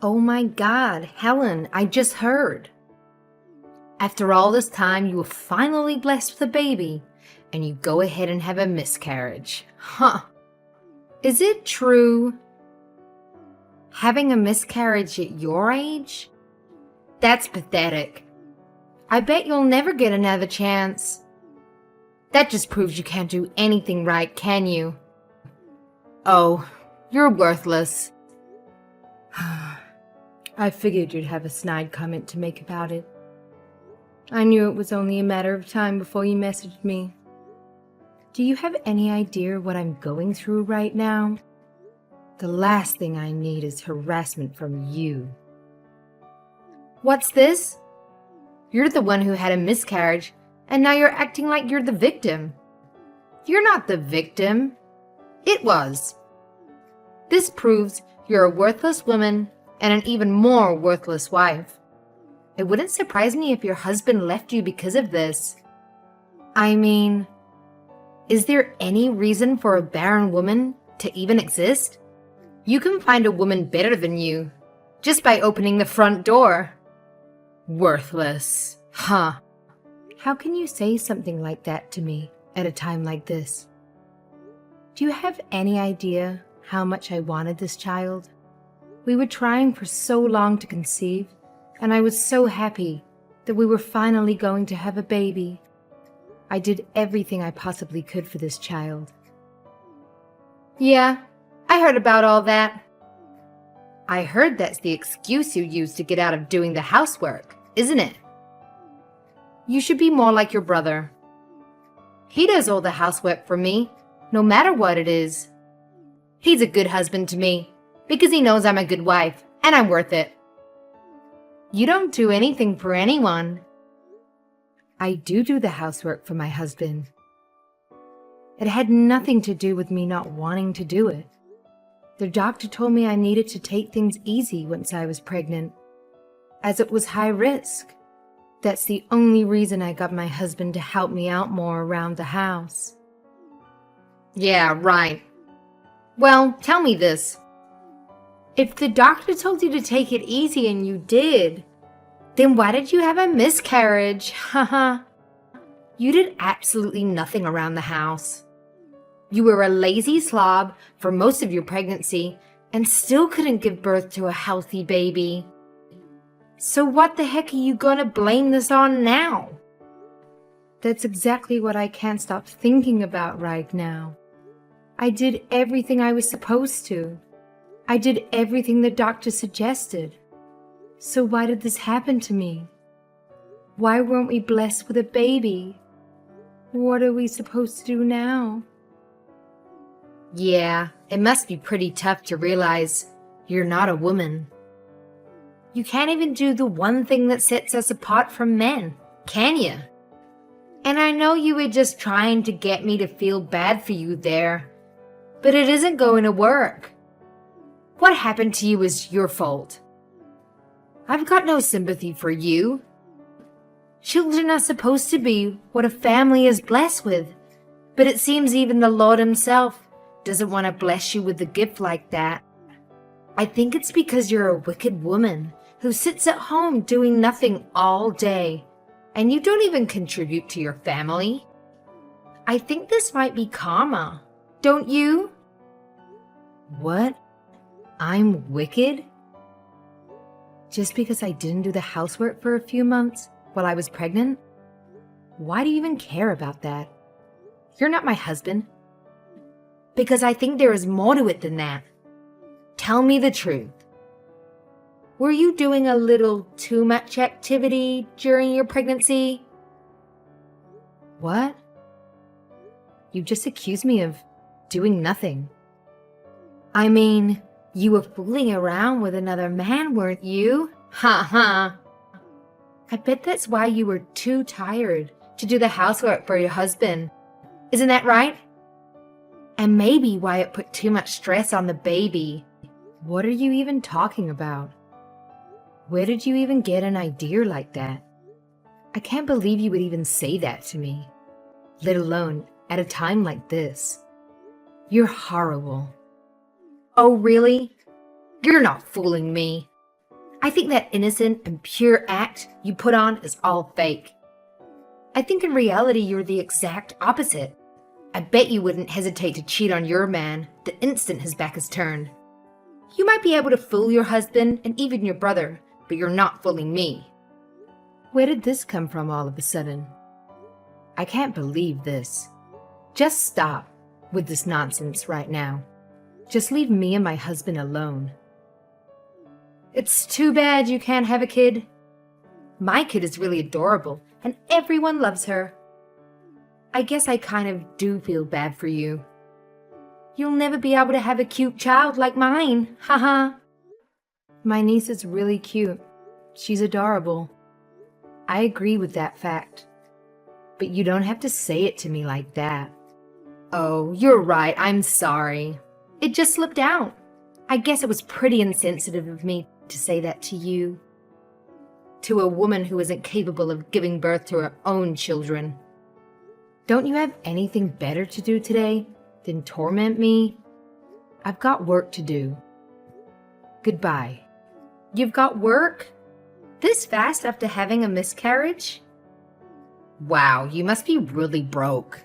Oh my God, Helen, I just heard. After all this time, you were finally blessed with a baby, and you go ahead and have a miscarriage. Huh. Is it true? Having a miscarriage at your age? That's pathetic. I bet you'll never get another chance. That just proves you can't do anything right, can you? Oh, you're worthless. I figured you'd have a snide comment to make about it. I knew it was only a matter of time before you messaged me. Do you have any idea what I'm going through right now? The last thing I need is harassment from you. What's this? You're the one who had a miscarriage, and now you're acting like you're the victim. You're not the victim. It was. This proves you're a worthless woman and an even more worthless wife. It wouldn't surprise me if your husband left you because of this. I mean, is there any reason for a barren woman to even exist? You can find a woman better than you just by opening the front door. Worthless. Huh. How can you say something like that to me at a time like this? Do you have any idea how much I wanted this child? We were trying for so long to conceive, and I was so happy that we were finally going to have a baby. I did everything I possibly could for this child. Yeah, I heard about all that. I heard that's the excuse you use to get out of doing the housework, isn't it? You should be more like your brother. He does all the housework for me, no matter what it is. He's a good husband to me because he knows I'm a good wife and I'm worth it. You don't do anything for anyone. I do the housework for my husband. It had nothing to do with me not wanting to do it. The doctor told me I needed to take things easy once I was pregnant, as it was high risk. That's the only reason I got my husband to help me out more around the house. Yeah, right. Well, tell me this. If the doctor told you to take it easy and you did, then why did you have a miscarriage? Haha. You did absolutely nothing around the house. You were a lazy slob for most of your pregnancy and still couldn't give birth to a healthy baby. So what the heck are you gonna blame this on now? That's exactly what I can't stop thinking about right now. I did everything I was supposed to. I did everything the doctor suggested. So why did this happen to me? Why weren't we blessed with a baby? What are we supposed to do now? Yeah, it must be pretty tough to realize you're not a woman. You can't even do the one thing that sets us apart from men, can you? And I know you were just trying to get me to feel bad for you there, but it isn't going to work. What happened to you is your fault. I've got no sympathy for you. Children are supposed to be what a family is blessed with, but it seems even the Lord himself doesn't want to bless you with a gift like that. I think it's because you're a wicked woman who sits at home doing nothing all day, and you don't even contribute to your family. I think this might be karma, don't you? What? I'm wicked? Just because I didn't do the housework for a few months while I was pregnant? Why do you even care about that? You're not my husband. Because I think there is more to it than that. Tell me the truth. Were you doing a little too much activity during your pregnancy? What? You just accused me of doing nothing. I mean, you were fooling around with another man, weren't you? Ha ha. I bet that's why you were too tired to do the housework for your husband. Isn't that right? And maybe why it put too much stress on the baby. What are you even talking about? Where did you even get an idea like that? I can't believe you would even say that to me, let alone at a time like this. You're horrible. Oh, really? You're not fooling me. I think that innocent and pure act you put on is all fake. I think in reality you're the exact opposite. I bet you wouldn't hesitate to cheat on your man the instant his back is turned. You might be able to fool your husband and even your brother, but you're not fooling me. Where did this come from all of a sudden? I can't believe this. Just stop with this nonsense right now. Just leave me and my husband alone. It's too bad you can't have a kid. My kid is really adorable, and everyone loves her. I guess I kind of do feel bad for you. You'll never be able to have a cute child like mine, haha. My niece is really cute. She's adorable. I agree with that fact. But you don't have to say it to me like that. Oh, you're right, I'm sorry. It just slipped out. I guess it was pretty insensitive of me to say that to you. To a woman who isn't capable of giving birth to her own children. Don't you have anything better to do today than torment me? I've got work to do. Goodbye. You've got work? This fast after having a miscarriage? Wow, you must be really broke.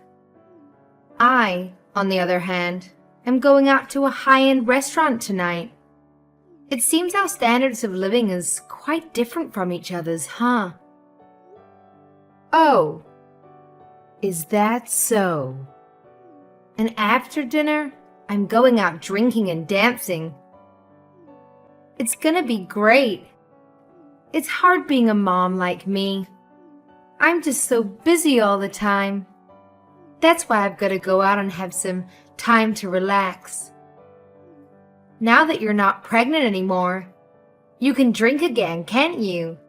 I, on the other hand, am going out to a high-end restaurant tonight. It seems our standards of living is quite different from each other's, huh? Oh, is that so? And after dinner, I'm going out drinking and dancing. It's gonna be great. It's hard being a mom like me. I'm just so busy all the time. That's why I've got to go out and have some time to relax. Now that you're not pregnant anymore, you can drink again, can't you?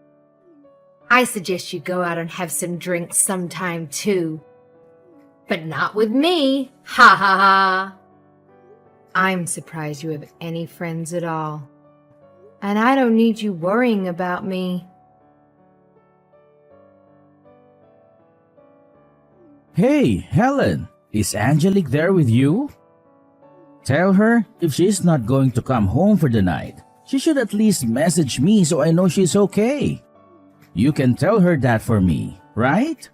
I suggest you go out and have some drinks sometime too. But not with me, ha ha ha. I'm surprised you have any friends at all. And I don't need you worrying about me. Hey, Helen, is Angelique there with you? Tell her if she's not going to come home for the night, she should at least message me so I know she's okay. You can tell her that for me, right?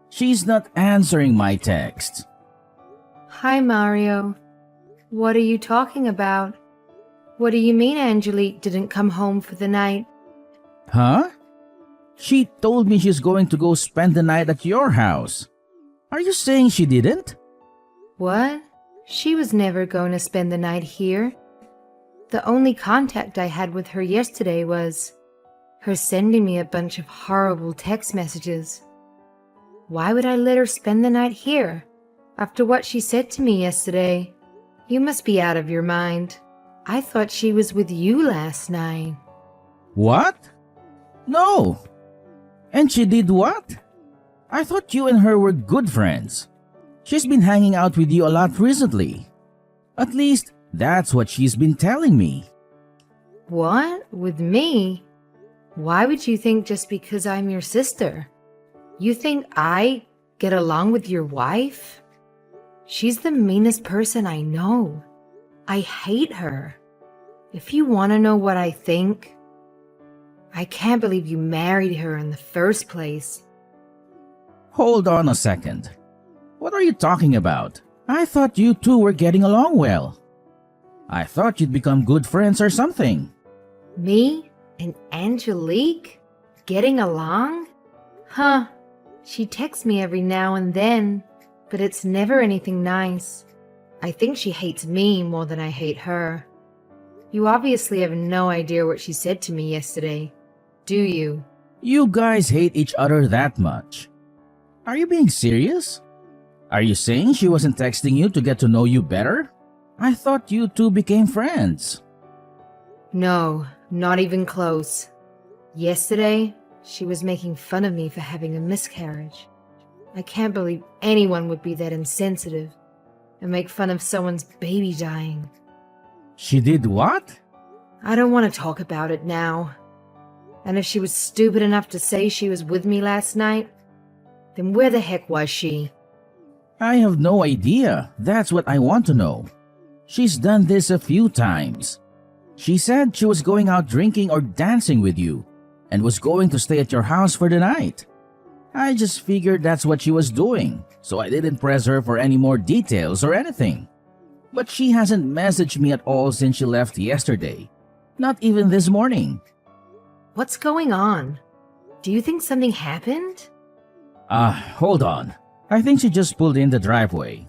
She's not answering my text. Hi, Mario. What are you talking about? What do you mean Angelique didn't come home for the night? Huh? She told me she's going to go spend the night at your house. Are you saying she didn't? What? She was never going to spend the night here. The only contact I had with her yesterday was her sending me a bunch of horrible text messages. Why would I let her spend the night here after what she said to me yesterday? You must be out of your mind. I thought she was with you last night. What? No. And she did what? I thought you and her were good friends. She's been hanging out with you a lot recently. At least, that's what she's been telling me. What? With me? Why would you think just because I'm your sister? You think I get along with your wife? She's the meanest person I know. I hate her. If you want to know what I think, I can't believe you married her in the first place. Hold on a second. What are you talking about? I thought you two were getting along well. I thought you'd become good friends or something. Me and Angelique? Getting along? Huh. She texts me every now and then, but it's never anything nice. I think she hates me more than I hate her. You obviously have no idea what she said to me yesterday, do you? You guys hate each other that much. Are you being serious? Are you saying she wasn't texting you to get to know you better? I thought you two became friends. No, not even close. Yesterday, she was making fun of me for having a miscarriage. I can't believe anyone would be that insensitive and make fun of someone's baby dying. She did what? I don't want to talk about it now. And if she was stupid enough to say she was with me last night, then where the heck was she? I have no idea. That's what I want to know. She's done this a few times. She said she was going out drinking or dancing with you and was going to stay at your house for the night. I just figured that's what she was doing, so I didn't press her for any more details or anything. But she hasn't messaged me at all since she left yesterday. Not even this morning. What's going on? Do you think something happened? Hold on. I think she just pulled in the driveway.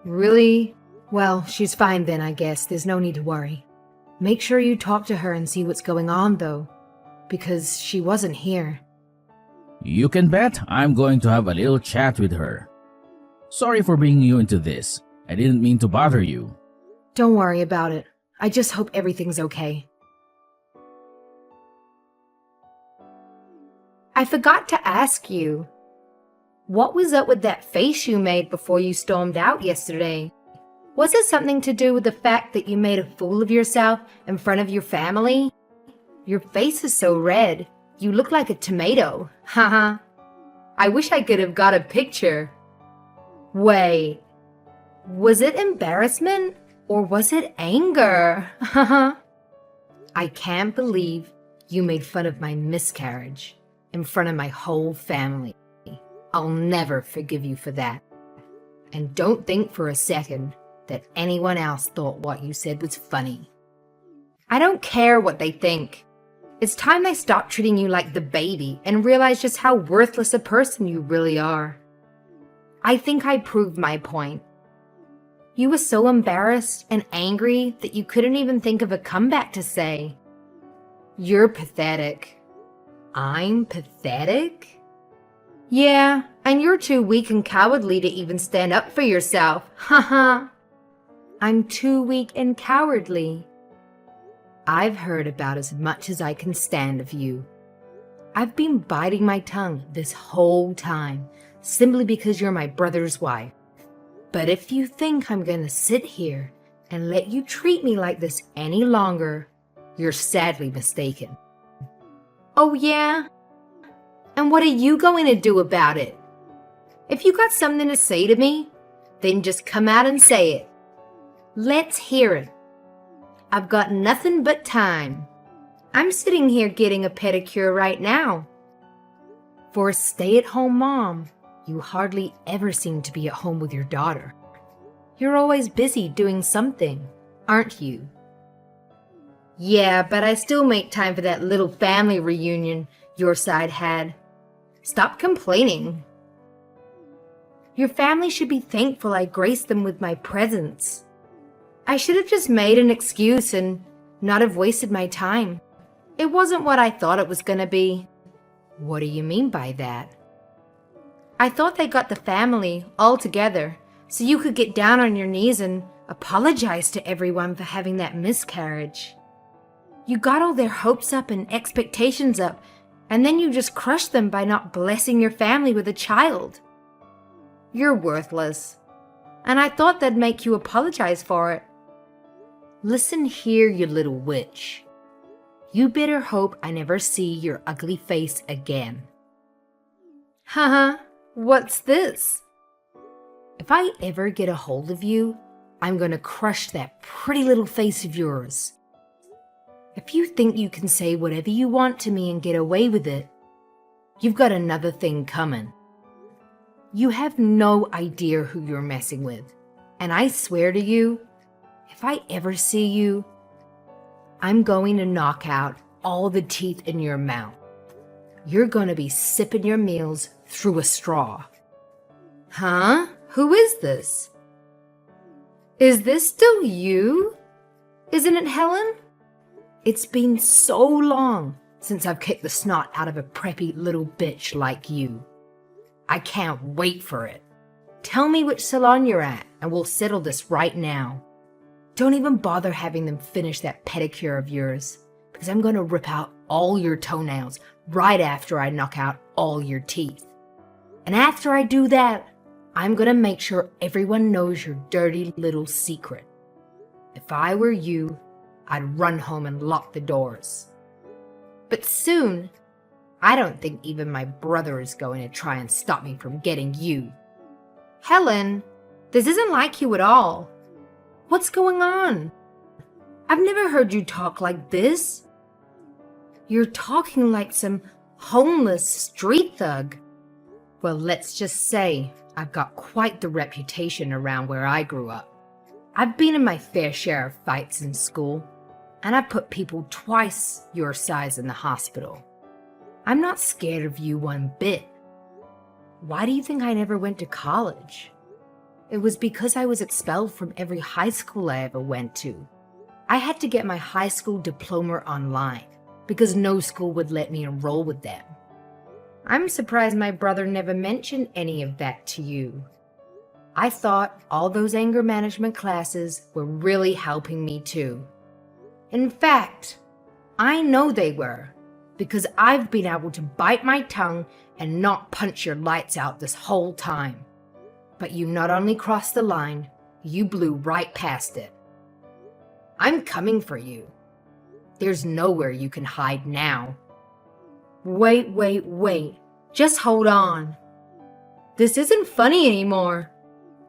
Really? Well, she's fine then, I guess. There's no need to worry. Make sure you talk to her and see what's going on, though, because she wasn't here. You can bet I'm going to have a little chat with her. Sorry for bringing you into this. I didn't mean to bother you. Don't worry about it. I just hope everything's okay. I forgot to ask you. What was up with that face you made before you stormed out yesterday? Was it something to do with the fact that you made a fool of yourself in front of your family? Your face is so red. You look like a tomato. Haha. I wish I could have got a picture. Wait. Was it embarrassment or was it anger? Haha. I can't believe you made fun of my miscarriage in front of my whole family. I'll never forgive you for that. And don't think for a second that anyone else thought what you said was funny. I don't care what they think. It's time they stop treating you like the baby and realize just how worthless a person you really are. I think I proved my point. You were so embarrassed and angry that you couldn't even think of a comeback to say. You're pathetic. I'm pathetic? Yeah, and you're too weak and cowardly to even stand up for yourself. Haha. I'm too weak and cowardly. I've heard about as much as I can stand of you. I've been biting my tongue this whole time, simply because you're my brother's wife. But if you think I'm gonna sit here and let you treat me like this any longer, you're sadly mistaken. Oh yeah? And what are you going to do about it? If you got something to say to me, then just come out and say it. Let's hear it. I've got nothing but time. I'm sitting here getting a pedicure right now. For a stay-at-home mom, you hardly ever seem to be at home with your daughter. You're always busy doing something, aren't you? Yeah, but I still make time for that little family reunion your side had. Stop complaining. Your family should be thankful I graced them with my presence. I should have just made an excuse and not have wasted my time. It wasn't what I thought it was gonna be. What do you mean by that? I thought they got the family all together so you could get down on your knees and apologize to everyone for having that miscarriage. You got all their hopes up and expectations up, and then you just crushed them by not blessing your family with a child. You're worthless, and I thought that'd make you apologize for it. Listen here, you little witch. You better hope I never see your ugly face again. Haha, what's this? If I ever get a hold of you, I'm gonna crush that pretty little face of yours. If you think you can say whatever you want to me and get away with it, you've got another thing coming. You have no idea who you're messing with, and I swear to you, if I ever see you, I'm going to knock out all the teeth in your mouth. You're going to be sipping your meals through a straw. Huh? Who is this? Is this still you? Isn't it Helen? It's been so long since I've kicked the snot out of a preppy little bitch like you. I can't wait for it. Tell me which salon you're at and we'll settle this right now. Don't even bother having them finish that pedicure of yours, because I'm going to rip out all your toenails right after I knock out all your teeth. And after I do that, I'm going to make sure everyone knows your dirty little secret. If I were you, I'd run home and lock the doors. But soon, I don't think even my brother is going to try and stop me from getting you. Helen, this isn't like you at all. What's going on? I've never heard you talk like this. You're talking like some homeless street thug. Well, let's just say I've got quite the reputation around where I grew up. I've been in my fair share of fights in school, and I've put people twice your size in the hospital. I'm not scared of you one bit. Why do you think I never went to college? It was because I was expelled from every high school I ever went to. I had to get my high school diploma online because no school would let me enroll with them. I'm surprised my brother never mentioned any of that to you. I thought all those anger management classes were really helping me too. In fact, I know they were, because I've been able to bite my tongue and not punch your lights out this whole time. But you not only crossed the line, you blew right past it. I'm coming for you. There's nowhere you can hide now. Wait. Just hold on. This isn't funny anymore.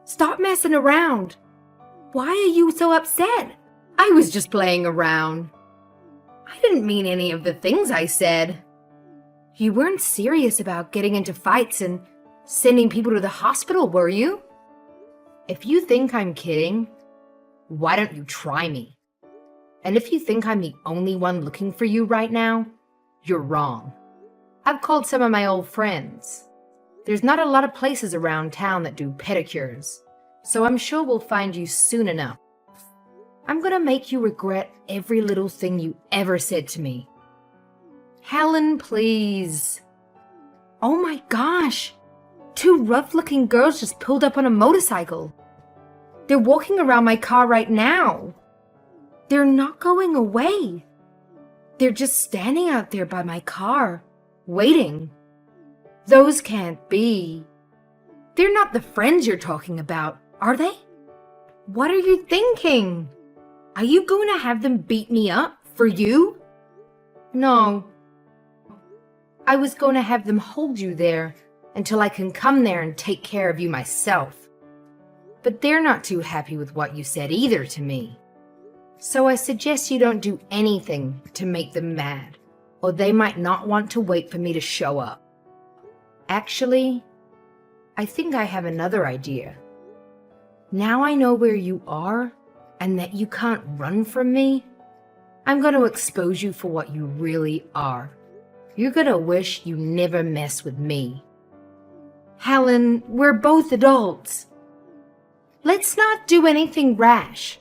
Stop messing around. Why are you so upset? I was just playing around. I didn't mean any of the things I said. You weren't serious about getting into fights and sending people to the hospital, were you? If you think I'm kidding, why don't you try me? And if you think I'm the only one looking for you right now, you're wrong. I've called some of my old friends. There's not a lot of places around town that do pedicures, so I'm sure we'll find you soon enough. I'm gonna make you regret every little thing you ever said to me. Helen, please. Oh my gosh! 2 rough-looking girls just pulled up on a motorcycle. They're walking around my car right now. They're not going away. They're just standing out there by my car, waiting. Those can't be. They're not the friends you're talking about, are they? What are you thinking? Are you going to have them beat me up for you? No. I was going to have them hold you there until I can come there and take care of you myself. But they're not too happy with what you said either to me. So I suggest you don't do anything to make them mad, or they might not want to wait for me to show up. Actually, I think I have another idea. Now I know where you are and that you can't run from me. I'm going to expose you for what you really are. You're going to wish you never mess with me. Helen, we're both adults. Let's not do anything rash.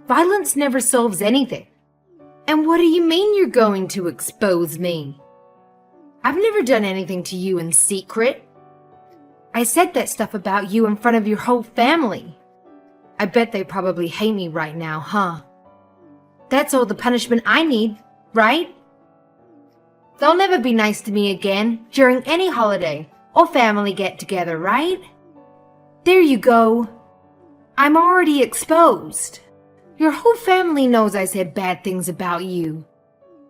Violence never solves anything. And what do you mean you're going to expose me? I've never done anything to you in secret. I said that stuff about you in front of your whole family. I bet they probably hate me right now, huh? That's all the punishment I need, right? They'll never be nice to me again during any holiday or family get-together, right? There you go. I'm already exposed. Your whole family knows I said bad things about you.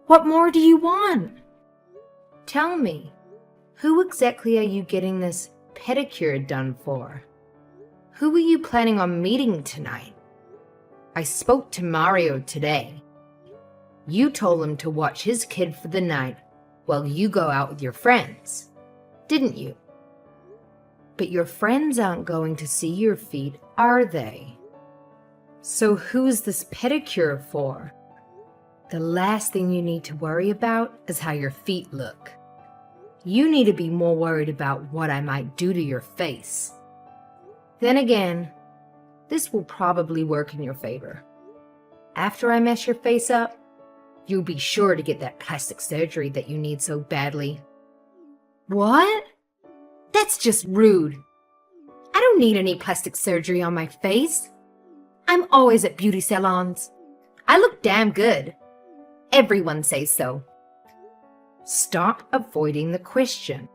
What more do you want? Tell me, who exactly are you getting this pedicure done for? Who are you planning on meeting tonight? I spoke to Mario today. You told him to watch his kid for the night while you go out with your friends, didn't you? But your friends aren't going to see your feet, are they? So who's this pedicure for? The last thing you need to worry about is how your feet look. You need to be more worried about what I might do to your face. Then again, this will probably work in your favor. After I mess your face up, you'll be sure to get that plastic surgery that you need so badly. What? That's just rude. I don't need any plastic surgery on my face. I'm always at beauty salons. I look damn good. Everyone says so. Stop avoiding the question.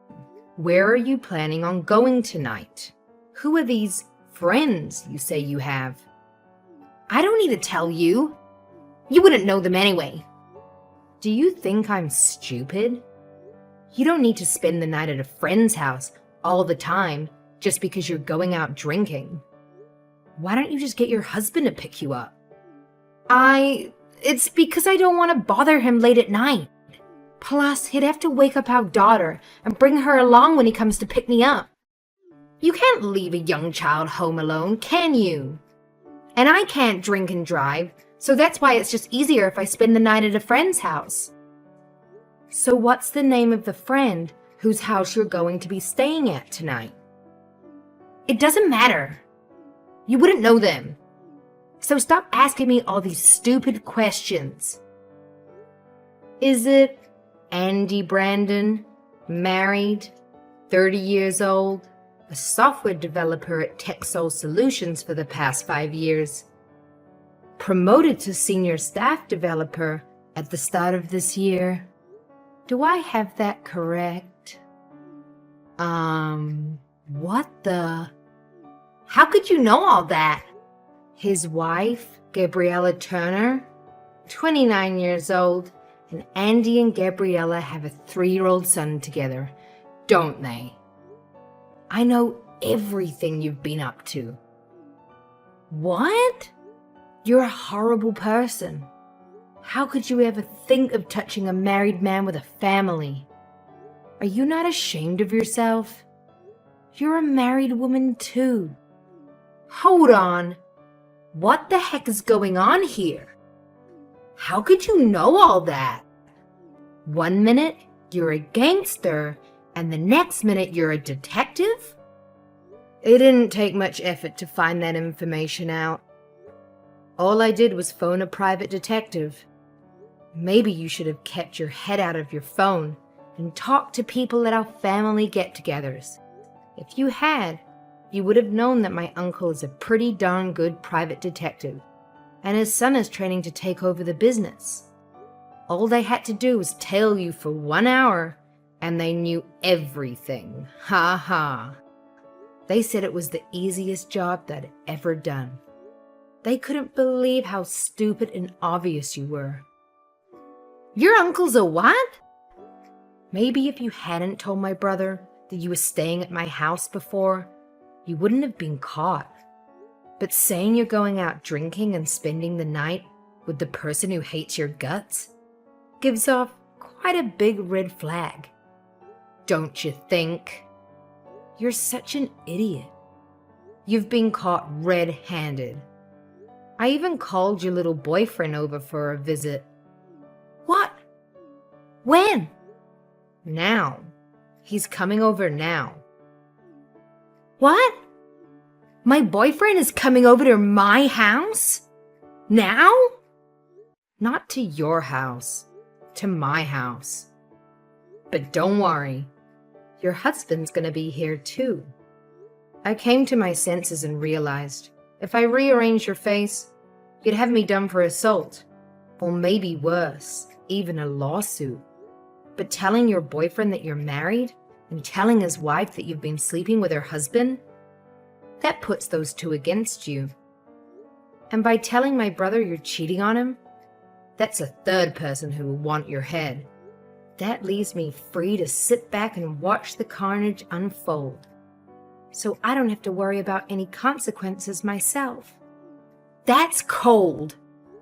Where are you planning on going tonight? Who are these friends you say you have? I don't need to tell you. You wouldn't know them anyway. Do you think I'm stupid? You don't need to spend the night at a friend's house all the time just because you're going out drinking. Why don't you just get your husband to pick you up? It's because I don't want to bother him late at night. Plus, he'd have to wake up our daughter and bring her along when he comes to pick me up. You can't leave a young child home alone, can you? And I can't drink and drive, so that's why it's just easier if I spend the night at a friend's house. So what's the name of the friend whose house you're going to be staying at tonight? It doesn't matter. You wouldn't know them. So stop asking me all these stupid questions. Is it Andy Brandon, married, 30 years old, a software developer at TechSol Solutions for the past 5 years, promoted to senior staff developer at the start of this year? Do I have that correct? What the? How could you know all that? His wife, Gabriella Turner, 29 years old, and Andy and Gabriella have a 3-year-old son together, don't they? I know everything you've been up to. What? You're a horrible person. How could you ever think of touching a married man with a family? Are you not ashamed of yourself? You're a married woman too. Hold on. What the heck is going on here? How could you know all that? 1 minute, you're a gangster, and the next minute you're a detective? It didn't take much effort to find that information out. All I did was phone a private detective. Maybe you should have kept your head out of your phone and talked to people at our family get-togethers. If you had, you would have known that my uncle is a pretty darn good private detective, and his son is training to take over the business. All they had to do was tail you for 1 hour, and they knew everything. Ha ha. They said it was the easiest job they'd ever done. They couldn't believe how stupid and obvious you were. Your uncle's a what? Maybe if you hadn't told my brother that you were staying at my house before, you wouldn't have been caught. But saying you're going out drinking and spending the night with the person who hates your guts gives off quite a big red flag. Don't you think? You're such an idiot. You've been caught red-handed. I even called your little boyfriend over for a visit. What? When? Now. He's coming over now. What? My boyfriend is coming over to my house? Now? Not to your house. To my house. But don't worry. Your husband's gonna be here too. I came to my senses and realized if I rearranged your face, you'd have me done for assault. Or maybe worse, even a lawsuit. But telling your boyfriend that you're married and telling his wife that you've been sleeping with her husband, that puts those two against you. And by telling my brother you're cheating on him, that's a third person who will want your head. That leaves me free to sit back and watch the carnage unfold. So I don't have to worry about any consequences myself. That's cold.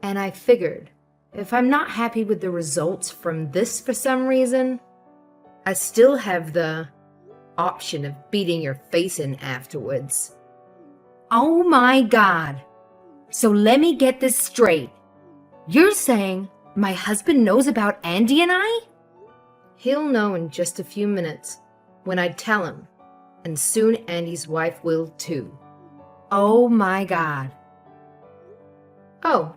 And I figured, if I'm not happy with the results from this for some reason, I still have the option of beating your face in afterwards. Oh my God. So let me get this straight. You're saying my husband knows about Andy and I? He'll know in just a few minutes when I tell him, and soon Andy's wife will too. Oh my God. Oh,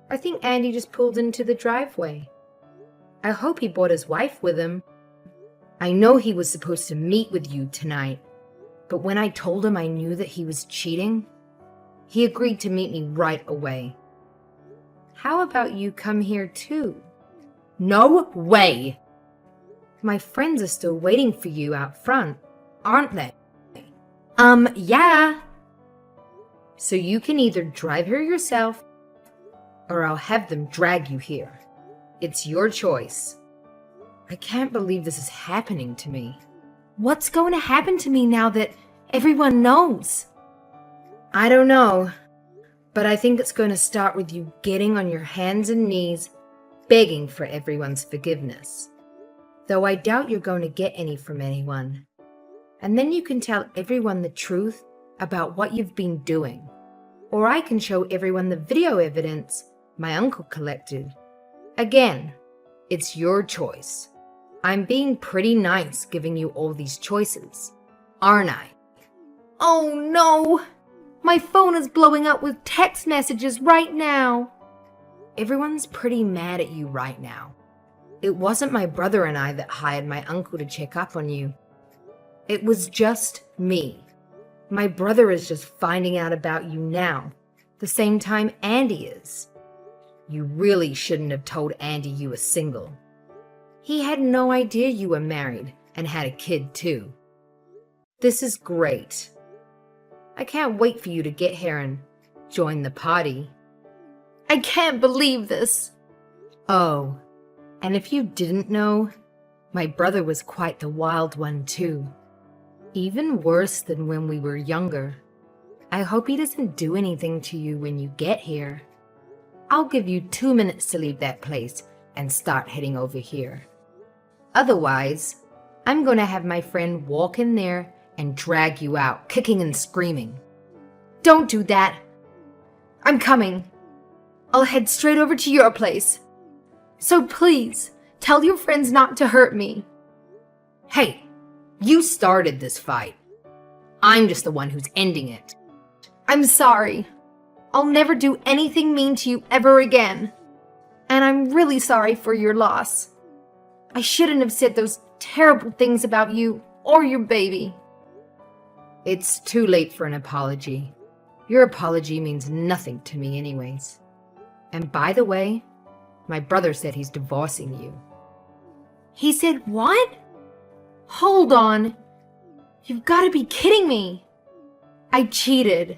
I think Andy just pulled into the driveway. I hope he brought his wife with him. I know he was supposed to meet with you tonight, but when I told him I knew that he was cheating, he agreed to meet me right away. How about you come here too? No way! My friends are still waiting for you out front, aren't they? Yeah. So you can either drive here yourself, or I'll have them drag you here. It's your choice. I can't believe this is happening to me. What's going to happen to me now that everyone knows? I don't know, But I think it's going to start with you getting on your hands and knees, begging for everyone's forgiveness. Though I doubt you're going to get any from anyone. And then you can tell everyone the truth about what you've been doing. Or I can show everyone the video evidence my uncle collected. Again, it's your choice. I'm being pretty nice giving you all these choices, aren't I? Oh no! My phone is blowing up with text messages right now. Everyone's pretty mad at you right now. It wasn't my brother and I that hired my uncle to check up on you. It was just me. My brother is just finding out about you now, the same time Andy is. You really shouldn't have told Andy you were single. He had no idea you were married and had a kid too. This is great. I can't wait for you to get here and join the party. I can't believe this. Oh, and if you didn't know, my brother was quite the wild one too. Even worse than when we were younger. I hope he doesn't do anything to you when you get here. I'll give you 2 minutes to leave that place and start heading over here. Otherwise, I'm going to have my friend walk in there and drag you out, kicking and screaming. Don't do that. I'm coming. I'll head straight over to your place. So please, tell your friends not to hurt me. Hey, you started this fight. I'm just the one who's ending it. I'm sorry. I'll never do anything mean to you ever again. And I'm really sorry for your loss. I shouldn't have said those terrible things about you or your baby. It's too late for an apology. Your apology means nothing to me anyways. And by the way, my brother said he's divorcing you. He said what? Hold on. You've got to be kidding me. I cheated.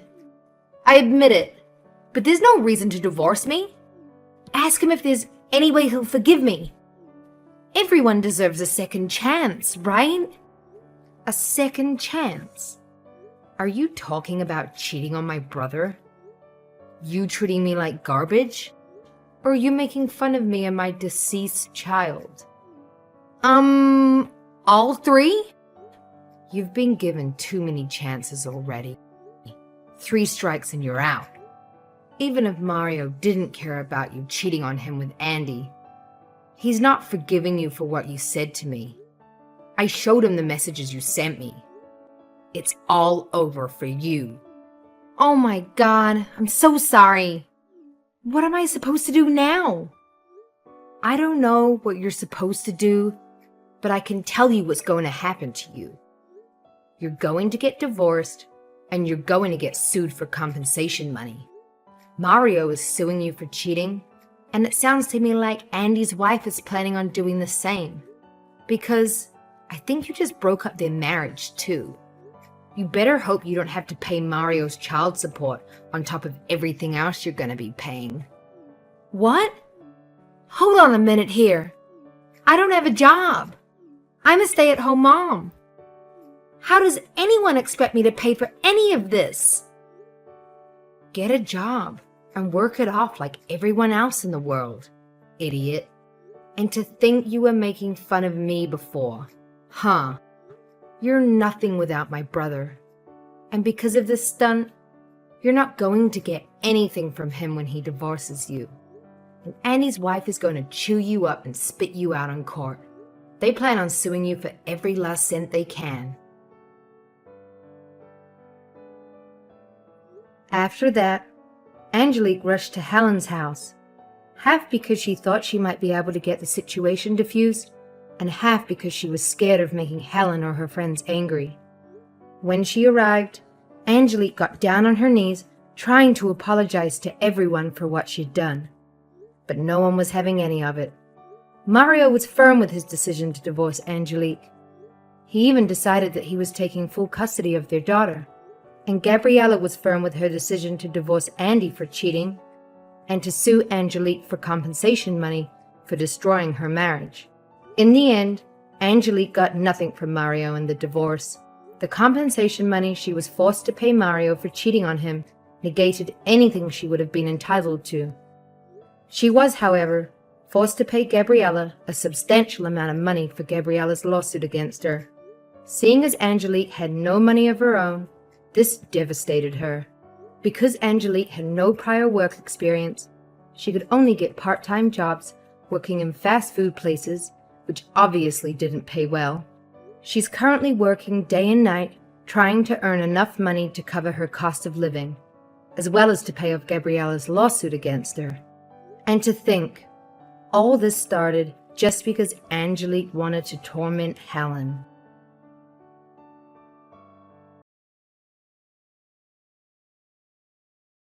I admit it. But there's no reason to divorce me. Ask him if there's any way he'll forgive me. Everyone deserves a second chance, right? A second chance. Are you talking about cheating on my brother? You treating me like garbage? Or are you making fun of me and my deceased child? All three? You've been given too many chances already. 3 strikes and you're out. Even if Mario didn't care about you cheating on him with Andy, he's not forgiving you for what you said to me. I showed him the messages you sent me. It's all over for you. Oh my God, I'm so sorry. What am I supposed to do now? I don't know what you're supposed to do, but I can tell you what's going to happen to you. You're going to get divorced, and you're going to get sued for compensation money. Mario is suing you for cheating, and it sounds to me like Andy's wife is planning on doing the same. Because I think you just broke up their marriage too. You better hope you don't have to pay Mario's child support on top of everything else you're going to be paying. What? Hold on a minute here. I don't have a job. I'm a stay-at-home mom. How does anyone expect me to pay for any of this? Get a job and work it off like everyone else in the world, idiot. And to think you were making fun of me before. Huh. You're nothing without my brother. And because of this stunt, you're not going to get anything from him when he divorces you. And Annie's wife is going to chew you up and spit you out on court. They plan on suing you for every last cent they can. After that, Angelique rushed to Helen's house, half because she thought she might be able to get the situation diffused, and half because she was scared of making Helen or her friends angry. When she arrived, Angelique got down on her knees, trying to apologize to everyone for what she'd done. But no one was having any of it. Mario was firm with his decision to divorce Angelique. He even decided that he was taking full custody of their daughter. And Gabriella was firm with her decision to divorce Andy for cheating and to sue Angelique for compensation money for destroying her marriage. In the end, Angelique got nothing from Mario in the divorce. The compensation money she was forced to pay Mario for cheating on him negated anything she would have been entitled to. She was, however, forced to pay Gabriella a substantial amount of money for Gabriella's lawsuit against her. Seeing as Angelique had no money of her own, this devastated her. Because Angelique had no prior work experience, she could only get part-time jobs working in fast food places, which obviously didn't pay well. She's currently working day and night, trying to earn enough money to cover her cost of living, as well as to pay off Gabriella's lawsuit against her. And to think, all this started just because Angelique wanted to torment Helen.